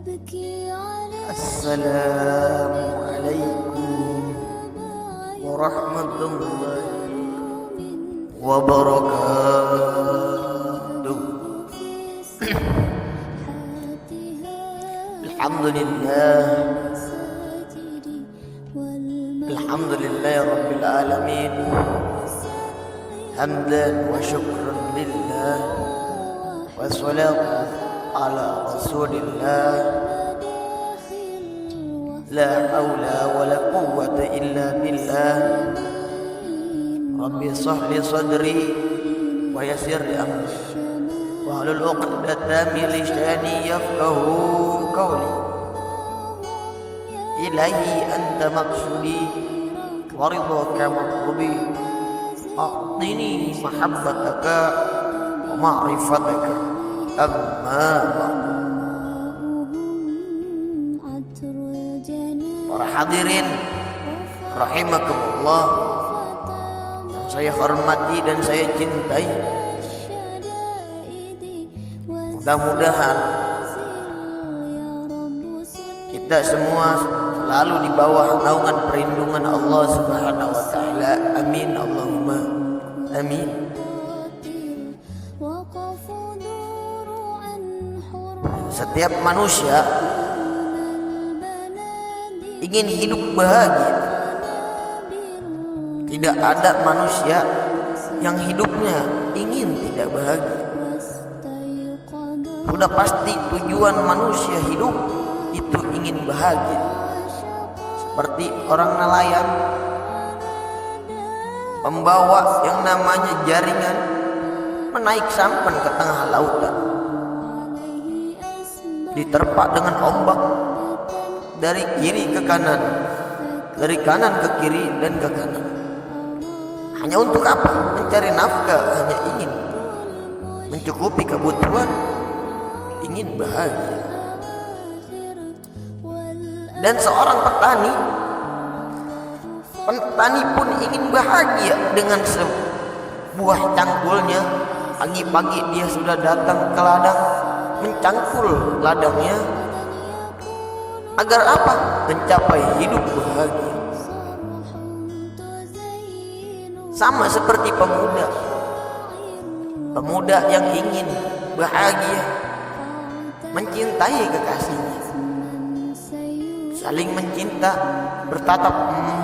Assalamualaikum warahmatullahi wabarakatuh. Alhamdulillah rabbil alamin, hamdan wa syukran lillah, wassalatu ala rasulillah, la hawla wa la quwwata illa billah. Rabbi shrah li sadri wa yassir li amri wahlul 'uqdatam min lisani yafqahu qawli. Ilahi anta maqsudi wa ridhaka matlubi, a'tini mahabbataka wa ma'rifataka amma ba'd. Para hadirin rahimakumullah, yang saya hormati dan saya cintai, mudah-mudahan kita semua selalu di bawah naungan perlindungan Allah Subhanahu wa taala. Amin Allahumma amin. Setiap manusia ingin hidup bahagia. Tidak ada manusia yang hidupnya ingin tidak bahagia. Sudah pasti tujuan manusia hidup itu ingin bahagia. Seperti orang nelayan membawa yang namanya jaringan menaik sampan ke tengah lautan, diterpa dengan ombak dari kiri ke kanan, dari kanan ke kiri dan ke kanan. Hanya untuk apa? Mencari nafkah, hanya ingin mencukupi kebutuhan, ingin bahagia. Dan seorang petani pun ingin bahagia dengan sebuah cangkulnya. Pagi-pagi dia sudah datang ke ladang, mencangkul ladangnya. Agar apa? Mencapai hidup bahagia. Sama seperti pemuda yang ingin bahagia, mencintai kekasihnya, saling mencinta, bertatap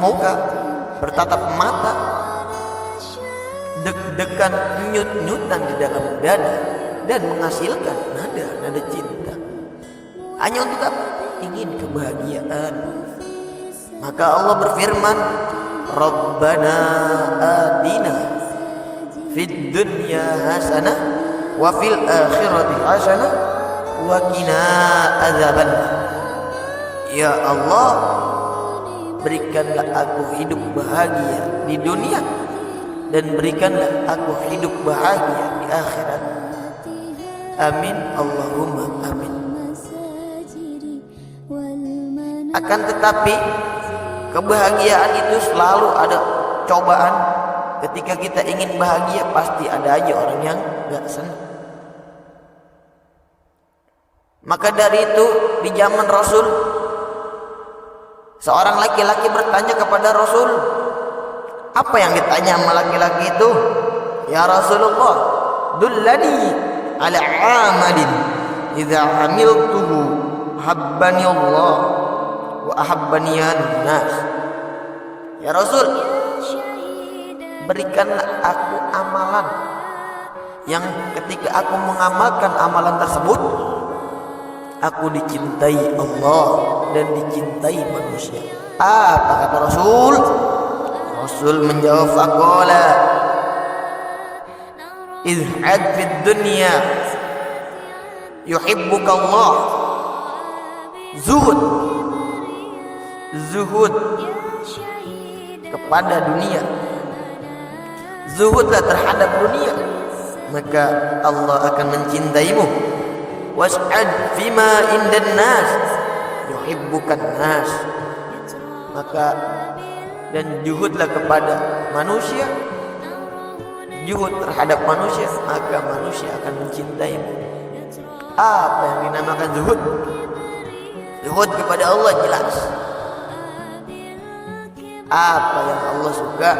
muka, bertatap mata, deg-degan, nyut-nyutan di dalam dada, dan menghasilkan nada cinta. Hanya untuk apa? Ingin kebahagiaan. Maka Allah berfirman, Rabbana atina fid dunya hasanah wa fil akhirati hasanah wa qina adzabannar. Ya Allah, berikanlah aku hidup bahagia di dunia dan berikanlah aku hidup bahagia di akhirat. Amin Allahumma amin. Akan tetapi kebahagiaan itu selalu ada cobaan. Ketika kita ingin bahagia, pasti ada aja orang yang gak senang. Maka dari itu di zaman Rasul, seorang laki-laki bertanya kepada Rasul. Apa yang ditanya sama laki-laki itu? Ya Rasulullah, dullani ala amalin idza amiltuhu habbani Allah wa ahabbani an-nas. Ya Rasul, berikanlah aku amalan yang ketika aku mengamalkan amalan tersebut, aku dicintai Allah dan dicintai manusia. Apa kata Rasul? Rasul menjawab, faqala izhad fid dunya yuhibbuka Allah. Zuhud kepada dunia, zuhudlah terhadap dunia, maka Allah akan mencintaimu. Was'ad fima indan nas yuhibbukan nas. Maka dan juhudlah kepada manusia, juhud terhadap manusia, maka manusia akan mencintaimu. Apa yang dinamakan zuhud? Zuhud kepada Allah jelas. Apa yang Allah suka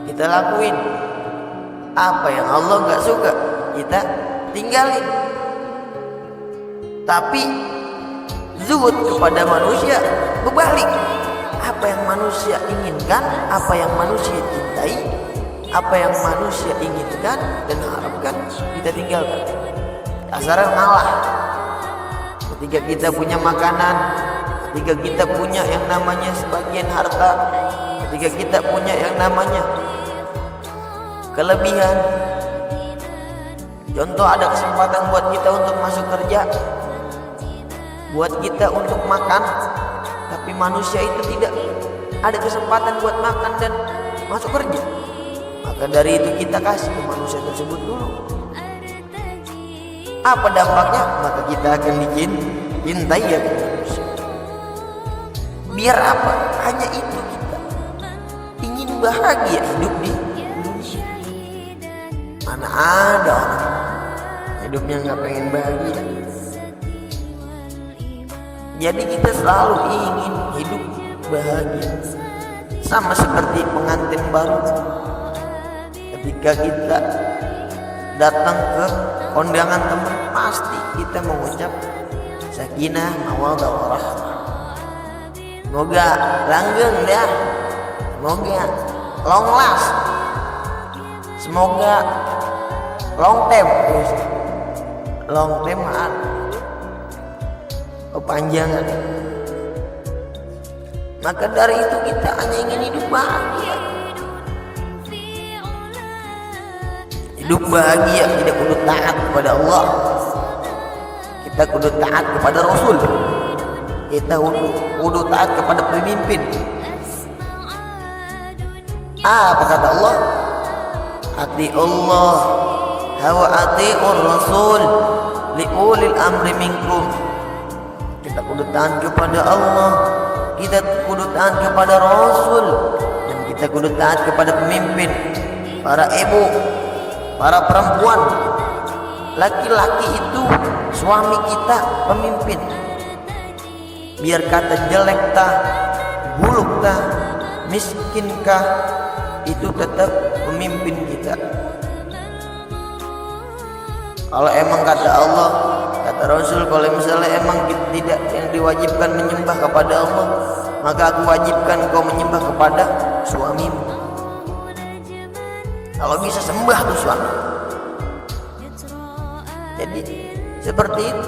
kita lakuin, apa yang Allah nggak suka kita tinggalin. Tapi zuhud kepada manusia berbalik. Apa yang manusia inginkan, apa yang manusia cintai, apa yang manusia inginkan dan harapkan kita tinggalkan. Dasarnya ngalah. Ketika kita punya makanan, ketika kita punya yang namanya sebagian harta, ketika kita punya yang namanya kelebihan, contoh ada kesempatan buat kita untuk masuk kerja, buat kita untuk makan, tapi manusia itu tidak ada kesempatan buat makan dan masuk kerja, maka dari itu kita kasih ke manusia tersebut dulu. Apa dampaknya? Maka kita akan dicintai ya manusia. Biar apa? Hanya itu kita ingin bahagia hidup di dunia. Mana ada orang hidupnya nggak pengen bahagia. Jadi kita selalu ingin hidup bahagia. Sama seperti pengantin baru. Ketika kita datang ke kondangan teman, pasti kita mengucap sakinah mawaddah warahmah. Semoga langgeng dah, semoga long last, semoga long term, long term kepanjangan. Maka dari itu kita hanya ingin hidup bahagia. Hidup bahagia tidak kudu taat kepada Allah, kita kudu taat kepada Rasul, kita kudu taat kepada pemimpin. Apa kata Allah? Ati Allah wa atiur Rasul liulil amri minkum. Kita kudu taat kepada Allah, kita kudu taat kepada Rasul, dan kita kudu taat kepada pemimpin, para ibu, para perempuan. Laki-laki itu suami kita, pemimpin. Biar kata jelek tah, buruk tah, miskin kah, itu tetap pemimpin kita. Kalau emang kata Allah, kata Rasul, kalau misalnya emang tidak yang diwajibkan menyembah kepada Allah, maka aku wajibkan kau menyembah kepada suamimu. Kalau bisa sembah tuh suami. Jadi seperti itu,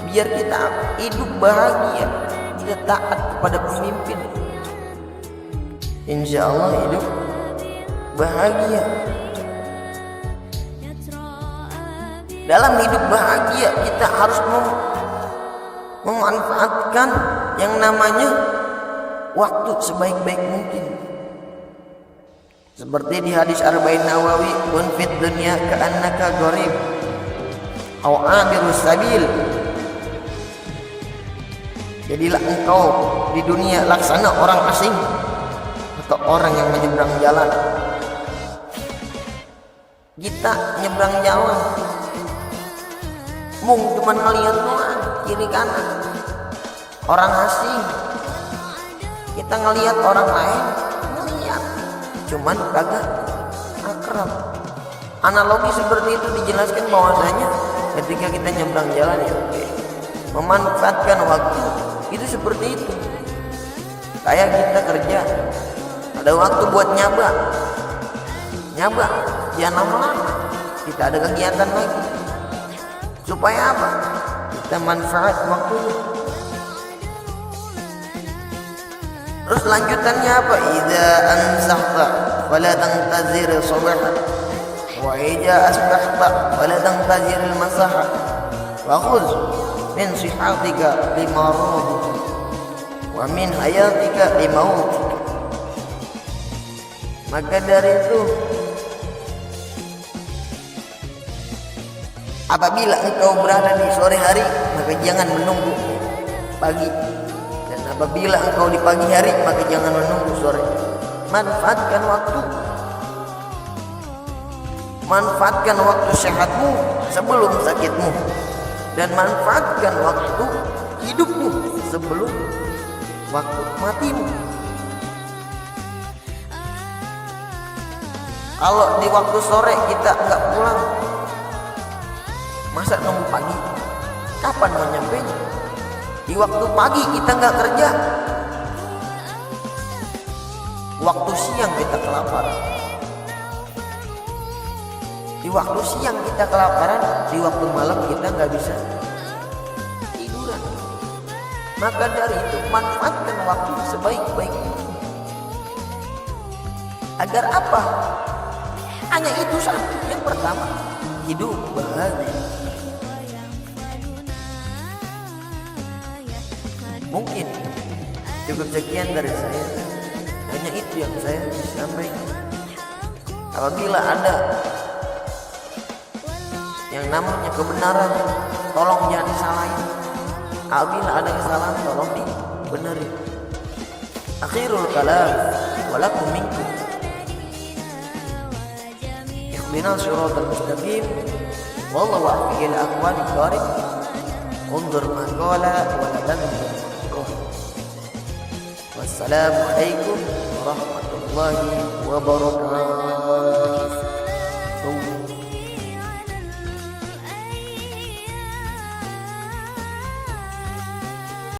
biar kita hidup bahagia, kita taat kepada pemimpin, insya Allah hidup bahagia. Dalam hidup bahagia kita harus memanfaatkan yang namanya waktu sebaik-baik mungkin. Seperti di hadis Arba'in Nawawi, kun fid dunya ka'annaka gharib aw abirus sabil. Jadilah engkau di dunia laksana orang asing atau orang yang menyeberang jalan. Kita nyebrang jalan, cuma ngelihat doang kiri kanan orang asing. Kita ngelihat orang lain, ngelihat, cuman kagak akrab. Analogi seperti itu dijelaskan bahwasanya ketika kita nyebrang jalan ya memanfaatkan waktu itu seperti itu. Kayak kita kerja, ada waktu buat nyaba, jangan lama-lama. Kita ada kegiatan lagi. Supaya apa? Kita manfaat waktunya. Terus lanjutannya apa? Idza ansahta fala tantazir subha wa idza asbahta fala tantazir al-masaha wa khudh min sihatika limarad wa min hayatika limaut. Maka dari itu, apabila engkau berada di sore hari, maka jangan menunggu pagi. Dan apabila engkau di pagi hari, maka jangan menunggu sore. Manfaatkan waktu. Manfaatkan waktu sehatmu sebelum sakitmu. Dan manfaatkan waktu hidupmu sebelum waktu matimu. Kalau di waktu sore kita nggak pulang, masa nunggu pagi? Kapan mau nyampe? Di waktu pagi kita nggak kerja, waktu siang kita kelaparan. Di waktu siang kita kelaparan, di waktu malam kita nggak bisa tiduran. Maka dari itu manfaatkan waktu sebaik-baiknya. Agar apa? Hanya itu saja. Yang pertama, hidup bahagia. Mungkin cukup sekian dari saya. Hanya itu yang saya sampaikan. Apabila ada yang namanya kebenaran, tolong jangan disalahin. Apabila ada kesalahan, tolong dibenerin. Akhirul kalam, walakum minkum. Ikhdinas siratal mustaqim. Wallahu a'lam aqwali thariq. Unzur ma qala wa la tanzur. Wassalamu alaikum warahmatullahi wabarakatuh.